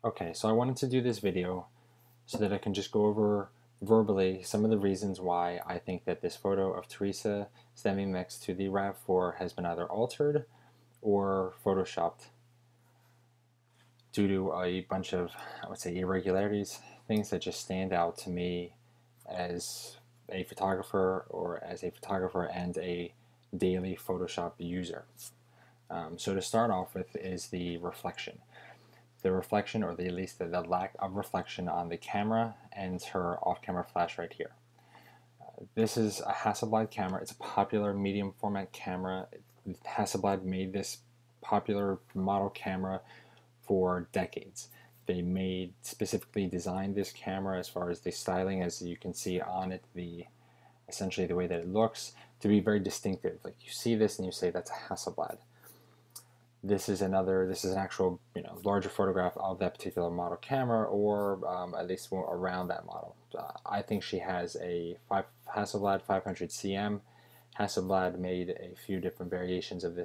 Okay, so I wanted to do this video so that I can just go over verbally some of the reasons why I think that this photo of Teresa standing next to the RAV4 has been either altered or photoshopped due to a bunch of, I would say, irregularities, things that just stand out to me as a photographer and a daily Photoshop user. So to start off with is the reflection. The reflection, or at least the lack of reflection on the camera and her off-camera flash right here. This is a Hasselblad camera. It's a popular medium format camera. Hasselblad made this popular model camera for decades. They specifically designed this camera as far as the styling, as you can see on it, essentially the way that it looks, to be very distinctive. Like you see this and you say that's a Hasselblad. This is an actual, larger photograph of that particular model camera, or at least around that model. I think she has a Hasselblad 500 cm. Hasselblad made a few different variations of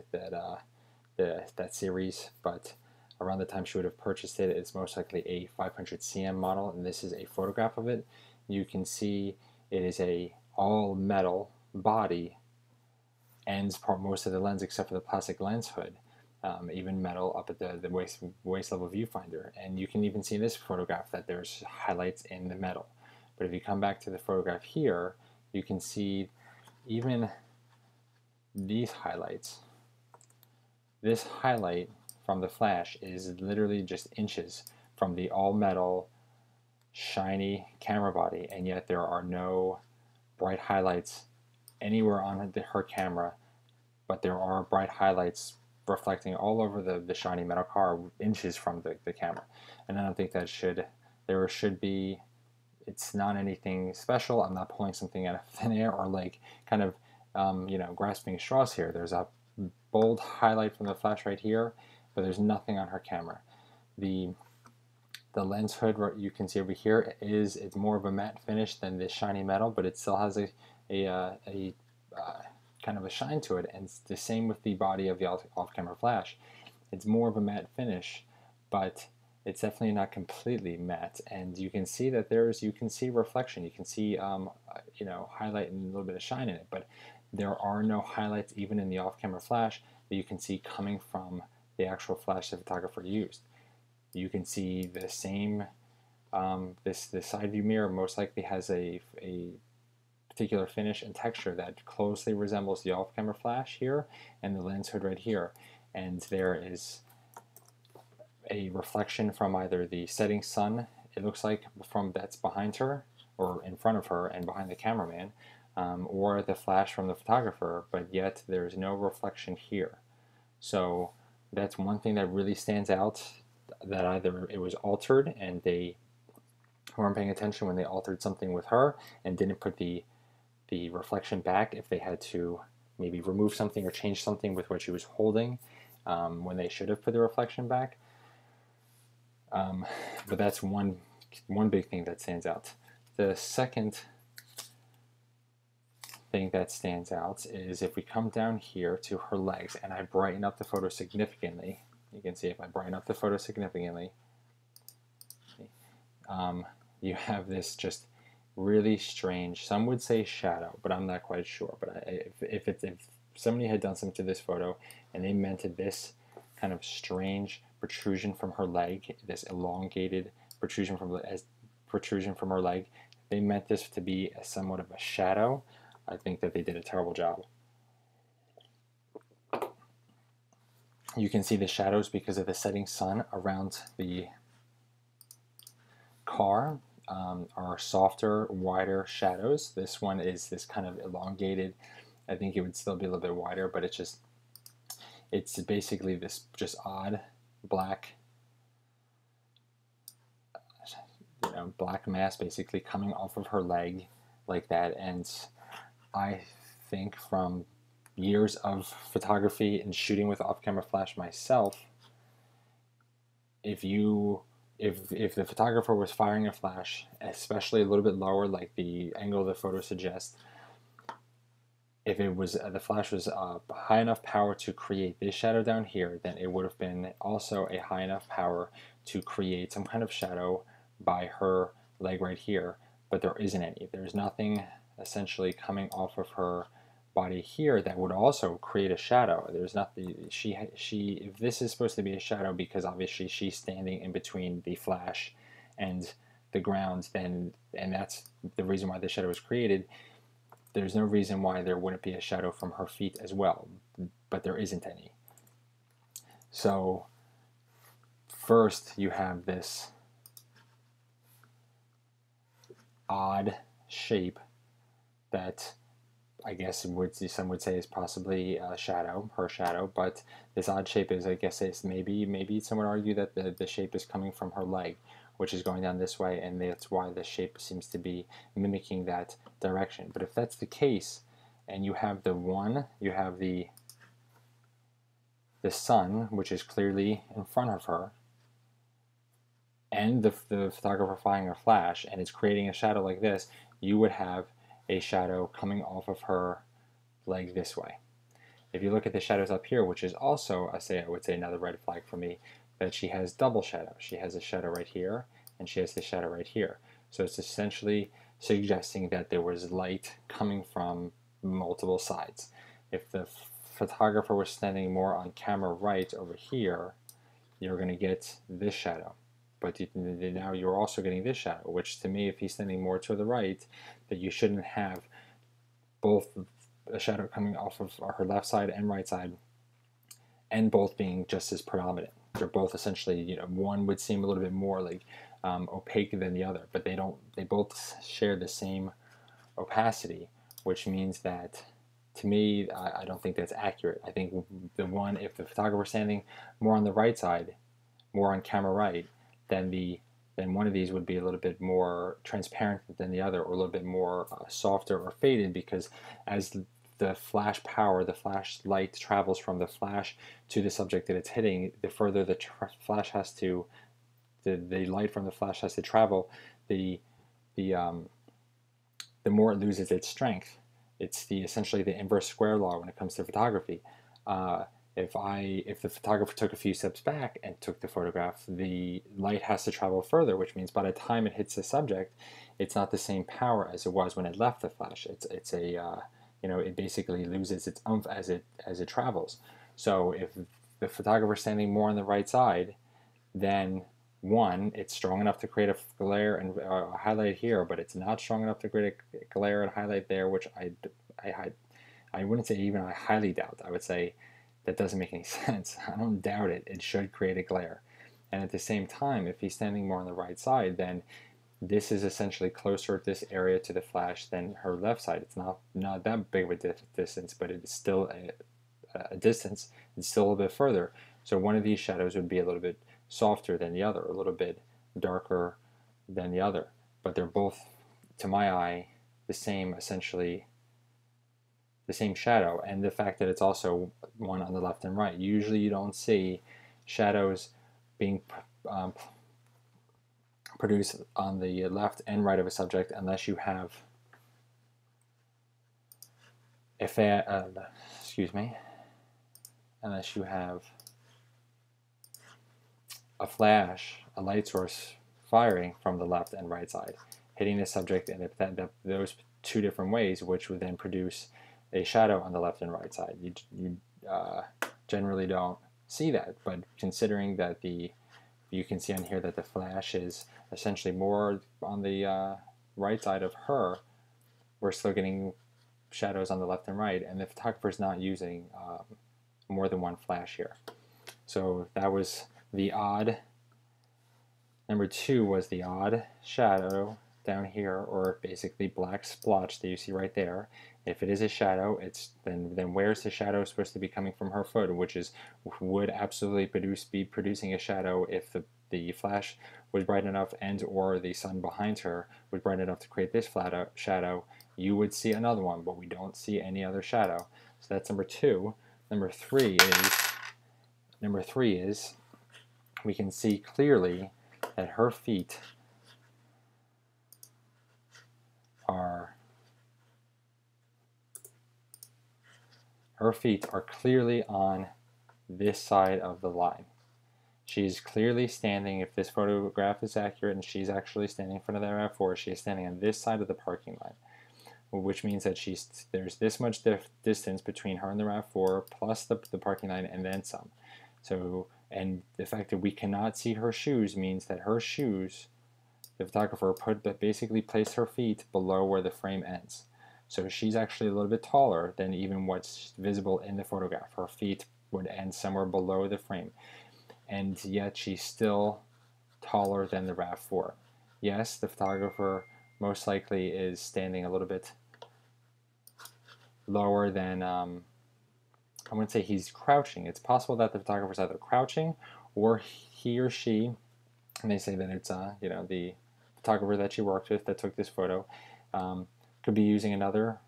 that series, but around the time she would have purchased it, it's most likely a 500 cm model, and this is a photograph of it. You can see it is a all metal body, ends most of the lens except for the plastic lens hood. Even metal up at the waist level viewfinder, and you can even see in this photograph that there's highlights in the metal. But if you come back to the photograph here, you can see even these highlights. This highlight from the flash is literally just inches from the all metal shiny camera body, and yet there are no bright highlights anywhere on her camera, but there are bright highlights reflecting all over the shiny metal car inches from the camera. And I don't think that there should be, it's not anything special. I'm not pulling something out of thin air or like kind of grasping straws here. There's a bold highlight from the flash right here, but there's nothing on her camera. The lens hood you can see over here it's more of a matte finish than this shiny metal, but it still has a kind of a shine to it, and it's the same with the body of the off-camera flash. It's more of a matte finish, but it's definitely not completely matte, and you can see that you can see reflection, you can see highlight and a little bit of shine in it, but there are no highlights even in the off-camera flash that you can see coming from the actual flash the photographer used. You can see the same, this side view mirror most likely has a particular finish and texture that closely resembles the off-camera flash here and the lens hood right here, and there is a reflection from either the setting sun, it looks like, from that's behind her or in front of her and behind the cameraman, or the flash from the photographer, but yet there's no reflection here. So that's one thing that really stands out, that either it was altered and they weren't paying attention when they altered something with her and didn't put the reflection back if they had to maybe remove something or change something with what she was holding, when they should have put the reflection back. But that's one big thing that stands out. The second thing that stands out is if we come down here to her legs and I brighten up the photo significantly, you can see if I brighten up the photo significantly, you have this just really strange, some would say shadow, but I'm not quite sure. But if somebody had done something to this photo and they meant this kind of strange protrusion from her leg, this elongated protrusion from her leg, they meant this to be somewhat of a shadow, I think that they did a terrible job. You can see the shadows because of the setting sun around the car. Are softer, wider shadows. This one is this kind of elongated. I think it would still be a little bit wider, but it's basically this just odd black, black mass basically coming off of her leg like that. And I think from years of photography and shooting with off-camera flash myself, if the photographer was firing a flash, especially a little bit lower, like the angle of the photo suggests, if it was the flash was high enough power to create this shadow down here, then it would have been also a high enough power to create some kind of shadow by her leg right here, but there isn't any. There's nothing essentially coming off of her body here that would also create a shadow. There's nothing. If this is supposed to be a shadow because obviously she's standing in between the flash and the ground, then, and that's the reason why the shadow was created, there's no reason why there wouldn't be a shadow from her feet as well, but there isn't any. So first you have this odd shape that I guess some would say is possibly a shadow, her shadow, but this odd shape is, I guess, it's maybe some would argue that the shape is coming from her leg, which is going down this way, and that's why the shape seems to be mimicking that direction. But if that's the case, and you have you have the sun, which is clearly in front of her, and the photographer firing a flash, and it's creating a shadow like this, you would have a shadow coming off of her leg this way. If you look at the shadows up here, which is also, I would say another red flag for me, that she has double shadow. She has a shadow right here, and she has the shadow right here. So it's essentially suggesting that there was light coming from multiple sides. If the photographer was standing more on camera right over here, you're going to get this shadow. But now you're also getting this shadow, which to me, if he's standing more to the right, that you shouldn't have both a shadow coming off of her left side and right side, and both being just as predominant. They're both essentially, one would seem a little bit more like opaque than the other, but they don't. They both share the same opacity, which means that, to me, I don't think that's accurate. I think if the photographer standing more on the right side, more on camera right, then one of these would be a little bit more transparent than the other, or a little bit more softer or faded, because as the flash power, the flash light travels from the flash to the subject that it's hitting, the further the flash has to, the light from the flash has to travel, the more it loses its strength. It's essentially the inverse square law when it comes to photography. If the photographer took a few steps back and took the photograph, the light has to travel further, which means by the time it hits the subject, it's not the same power as it was when it left the flash. It basically loses its oomph as it travels. So if the photographer's standing more on the right side, then it's strong enough to create a glare and a highlight here, but it's not strong enough to create a glare and highlight there, which I wouldn't say even I highly doubt. I would say that doesn't make any sense. I don't doubt it. It should create a glare. And at the same time, if he's standing more on the right side, then this is essentially closer at this area to the flash than her left side. It's not that big of a distance, but it's still a distance. It's still a little bit further. So one of these shadows would be a little bit softer than the other, a little bit darker than the other. But they're both, to my eye, the same, essentially the same shadow. And the fact that it's also one on the left and right. Usually you don't see shadows being produced on the left and right of a subject unless you have unless you have a flash, a light source firing from the left and right side, hitting the subject, and if those two different ways, which would then produce a shadow on the left and right side. You generally don't see that, but considering that you can see on here that the flash is essentially more on the right side of her, we're still getting shadows on the left and right, and the photographer's not using more than one flash here. So that was the odd. Number two was the odd shadow down here, or basically black splotch that you see right there. If it is a shadow, then where's the shadow supposed to be coming from her foot, which would absolutely be producing a shadow if the flash was bright enough and or the sun behind her was bright enough to create this flat shadow. You would see another one, but we don't see any other shadow. So that's number two. Number three is we can see clearly that her feet are her feet are clearly on this side of the line. She's clearly standing, if this photograph is accurate and she's actually standing in front of the RAV4, she is standing on this side of the parking line, which means that there's this much distance between her and the RAV4 plus the parking line and then some. So, and the fact that we cannot see her shoes means that her shoes, the photographer basically placed her feet below where the frame ends. So she's actually a little bit taller than even what's visible in the photograph. Her feet would end somewhere below the frame. And yet she's still taller than the RAV4. Yes, the photographer most likely is standing a little bit lower than, I wouldn't say he's crouching. It's possible that the photographer's either crouching or he or she, and they say that it's you know, the photographer that she worked with that took this photo, could be using another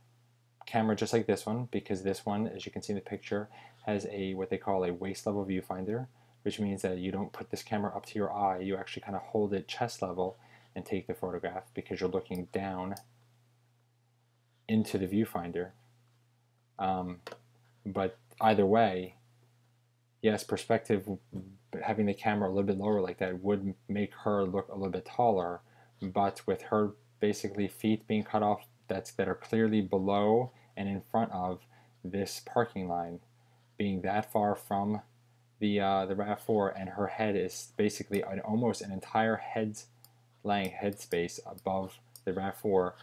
camera just like this one, because this one, as you can see in the picture, has a what they call a waist level viewfinder, which means that you don't put this camera up to your eye, you actually kind of hold it chest level and take the photograph because you're looking down into the viewfinder. But either way, yes, perspective, having the camera a little bit lower like that would make her look a little bit taller, but with her basically feet being cut off that are clearly below and in front of this parking line, being that far from the RAV4, and her head is basically almost an entire head space above the RAV4,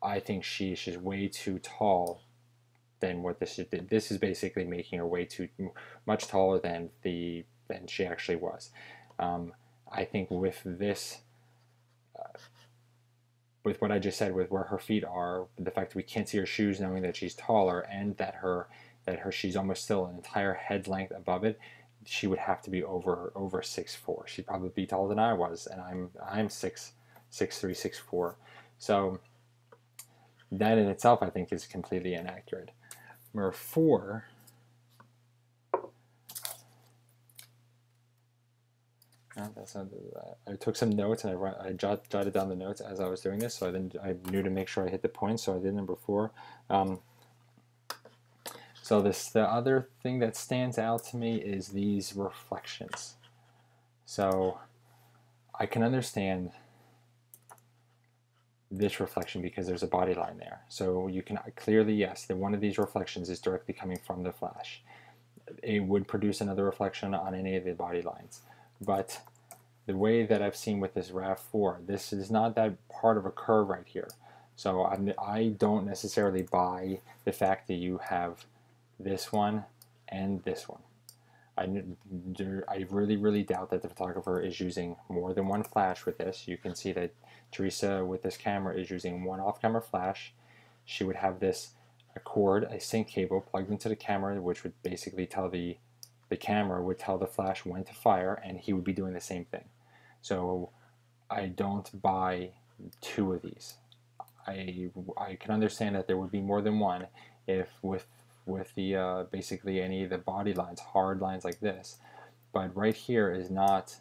I think she's way too tall than what this is. This is basically making her way too much taller than she actually was. I think with this, with what I just said, with where her feet are, the fact that we can't see her shoes, knowing that she's taller, and that she's almost still an entire head length above it, she would have to be over 6'4". She'd probably be taller than I was, and I'm 6'3", 6'4". So that in itself, I think, is completely inaccurate. Number 4. I took some notes and I jotted down the notes as I was doing this, so I knew to make sure I hit the point. So I did number 4. So the other thing that stands out to me is these reflections. So I can understand this reflection because there's a body line there. So you can clearly, yes, that one of these reflections is directly coming from the flash. It would produce another reflection on any of the body lines. But the way that I've seen with this RAV4, this is not that part of a curve right here. So I don't necessarily buy the fact that you have this one and this one. I really doubt that the photographer is using more than one flash with this. You can see that Teresa with this camera is using one off-camera flash. She would have this a sync cable plugged into the camera, which would basically tell the camera would tell the flash when to fire, and he would be doing the same thing. So I don't buy 2 of these. I can understand that there would be more than one if with the basically any of the body lines, hard lines like this, but right here is not,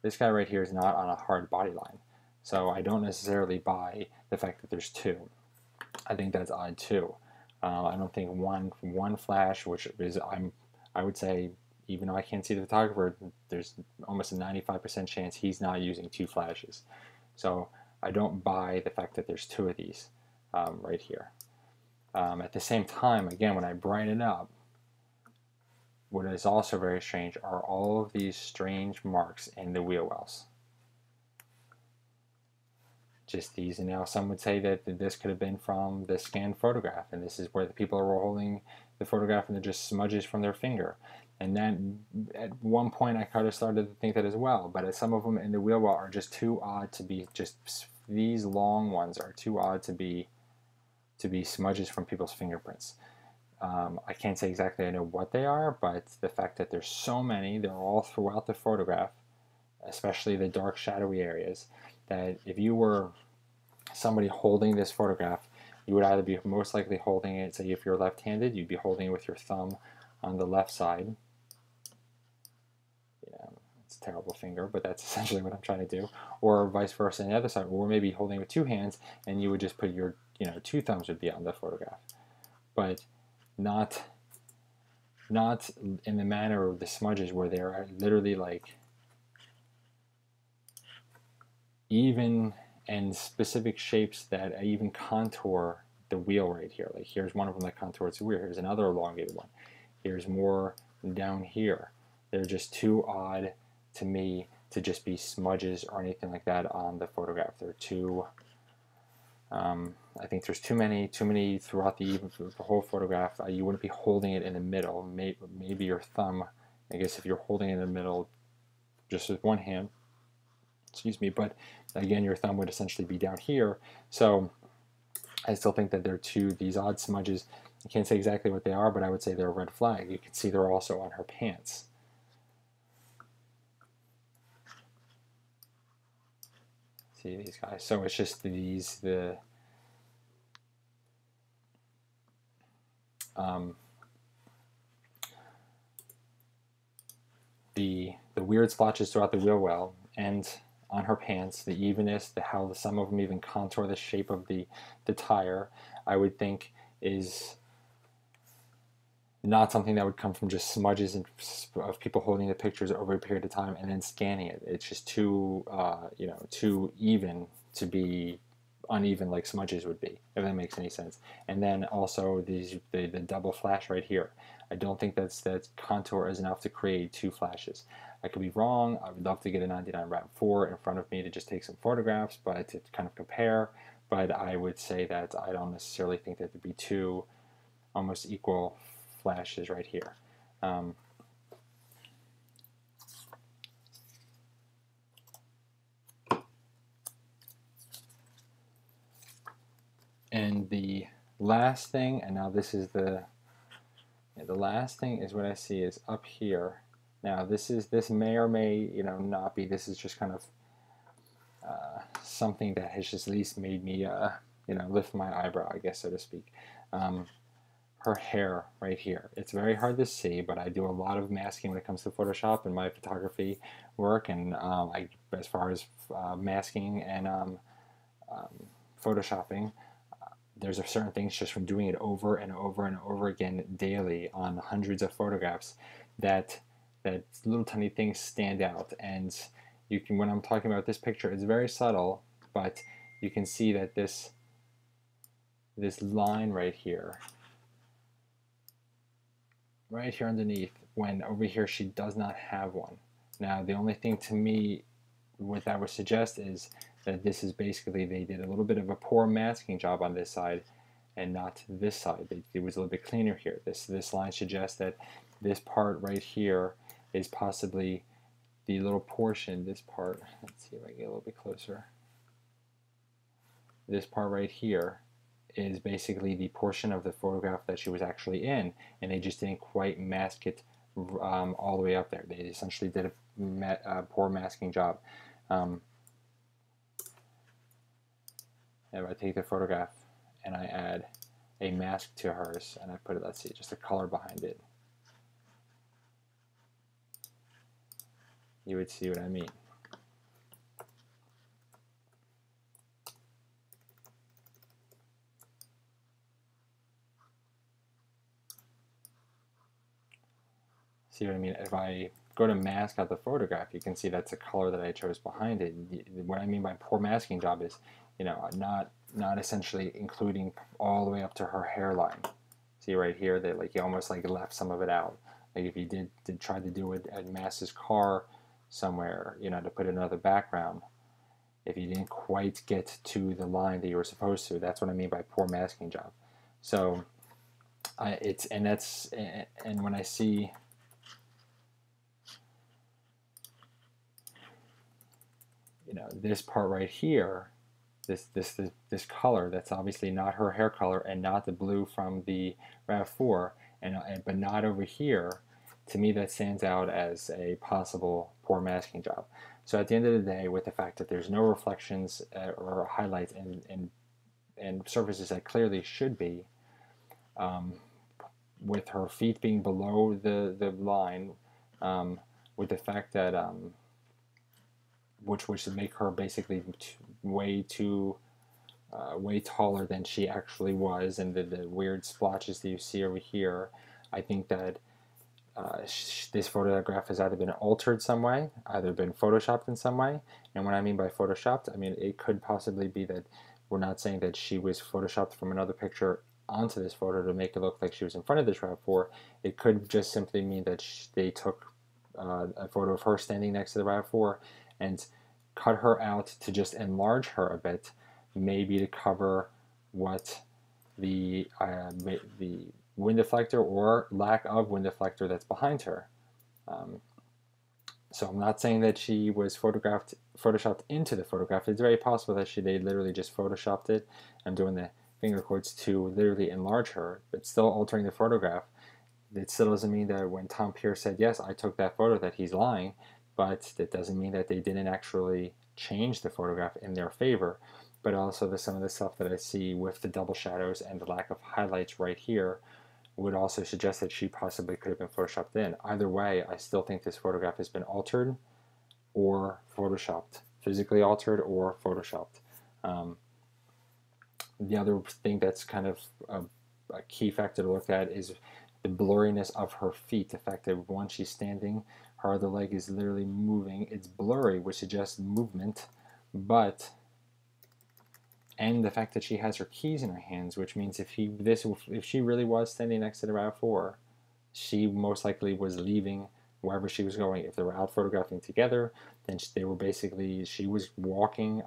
this guy right here is not on a hard body line. So I don't necessarily buy the fact that there's 2. I think that's odd too. I don't think one flash, which is I would say, even though I can't see the photographer, there's almost a 95% chance he's not using 2 flashes. So I don't buy the fact that there's 2 of these right here. At the same time, again, when I brighten it up, what is also very strange are all of these strange marks in the wheel wells. Just these, and now some would say that this could have been from the scanned photograph, and this is where the people are holding the photograph and they're just smudges from their finger. And then at one point I kind of started to think that as well, but some of them in the wheel well are just too odd to be, just these long ones are too odd to be smudges from people's fingerprints. I can't say exactly I know what they are, but the fact that there's so many, they're all throughout the photograph, especially the dark shadowy areas, that if you were somebody holding this photograph, you would either be most likely holding it, say if you're left-handed, you'd be holding it with your thumb on the left side. Yeah, it's a terrible finger, but that's essentially what I'm trying to do. Or vice versa on the other side, or maybe holding it with 2 hands, and you would just put your, 2 thumbs would be on the photograph. But not in the manner of the smudges where they're literally like even and specific shapes that even contour the wheel right here. Like here's one of them that contours the wheel. Here's another elongated one. Here's more down here. They're just too odd to me to just be smudges or anything like that on the photograph. They're too, I think there's too many throughout the whole photograph. You wouldn't be holding it in the middle. Maybe your thumb, I guess if you're holding it in the middle just with one hand, excuse me, but again your thumb would essentially be down here. So I still think that they're these odd smudges. I can't say exactly what they are, but I would say they're a red flag. You can see they're also on her pants. See these guys. So it's just the weird splotches throughout the wheel well and on her pants, the evenness, how some of them even contour the shape of the tire, I would think is not something that would come from just smudges of people holding the pictures over a period of time and then scanning it. It's just too, too even to be uneven like smudges would be, if that makes any sense. And then also the double flash right here. I don't think that contour is enough to create two flashes. I could be wrong. I would love to get a 99 RAV4 in front of me to just take some photographs, but to kind of compare. But I would say that I don't necessarily think that there'd be two almost equal flashes right here. And the last thing, and now this is the last thing is what I see is up here. Now this may or may not be. This is just kind of something that has just at least made me lift my eyebrow, I guess, so to speak. Her hair right here. It's very hard to see, but I do a lot of masking when it comes to Photoshop and my photography work, and as far as masking and Photoshopping, there's certain things just from doing it over and over and over again daily on hundreds of photographs that little tiny things stand out. And you can, when I'm talking about this picture, it's very subtle, but you can see that this line right here underneath, when over here she does not have one. Now the only thing to me what that would suggest is that this is basically, they did a little bit of a poor masking job on this side and not this side. It was a little bit cleaner here. This line suggests that this part right here is possibly the little portion, this part, let's see if I get a little bit closer. This part right here is basically the portion of the photograph that she was actually in, and they just didn't quite mask it all the way up there. They essentially did a poor masking job. If I take the photograph and I add a mask to hers and I put it, let's see, just a color behind it, you would see what I mean. See what I mean? If I go to mask out the photograph, you can see that's a color that I chose behind it. What I mean by poor masking job is, not essentially including all the way up to her hairline. See right here that like you almost like left some of it out. Like if you did try to do it at Mass's car somewhere, to put another background, if you didn't quite get to the line that you were supposed to, that's what I mean by poor masking job. So and when I see this part right here, this color that's obviously not her hair color and not the blue from the RAV4, but not over here, to me that stands out as a possible poor masking job. So at the end of the day, with the fact that there's no reflections or highlights and surfaces that clearly should be, with her feet being below the line, with the fact that which would make her basically way too way taller than she actually was, and the weird splotches that you see over here, I think that this photograph has either been altered some way, either been photoshopped in some way. And what I mean by photoshopped, I mean it could possibly be that we're not saying that she was photoshopped from another picture onto this photo to make it look like she was in front of this RAV4. It could just simply mean that they took a photo of her standing next to the RAV4 and cut her out to just enlarge her a bit, maybe to cover what the wind deflector or lack of wind deflector that's behind her. So I'm not saying that she was photoshopped into the photograph. It's very possible that they literally just photoshopped it. I'm doing the finger quotes to literally enlarge her, but still altering the photograph. It still doesn't mean that when Tom Pierce said, yes, I took that photo, that he's lying, but that doesn't mean that they didn't actually change the photograph in their favor. But also some of the stuff that I see with the double shadows and the lack of highlights right here would also suggest that she possibly could have been photoshopped in. Either way, I still think this photograph has been altered or photoshopped, physically altered or photoshopped. The other thing that's kind of a key factor to look at is the blurriness of her feet. The fact that once she's standing, her other leg is literally moving. It's blurry, which suggests movement, and the fact that she has her keys in her hands, which means if she really was standing next to the RAV4, she most likely was leaving wherever she was going. If they were out photographing together, then she was walking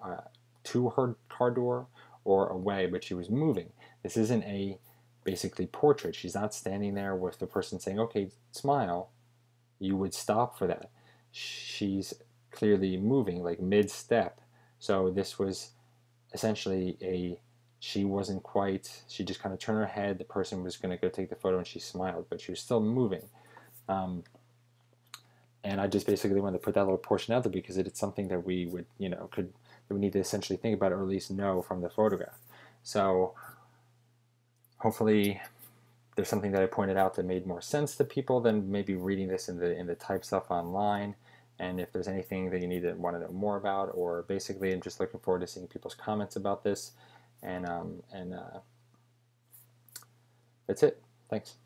to her car door or away, but she was moving. This isn't a basically portrait. She's not standing there with the person saying, okay, smile. You would stop for that. She's clearly moving, like mid-step. So this was essentially she just kind of turned her head, the person was going to go take the photo and she smiled, but she was still moving. And I just basically wanted to put that little portion out there because it's something that we would, that we need to essentially think about or at least know from the photograph. So hopefully there's something that I pointed out that made more sense to people than maybe reading this in the type stuff online. And if there's anything that you want to know more about, or basically I'm just looking forward to seeing people's comments about this. And that's it. Thanks.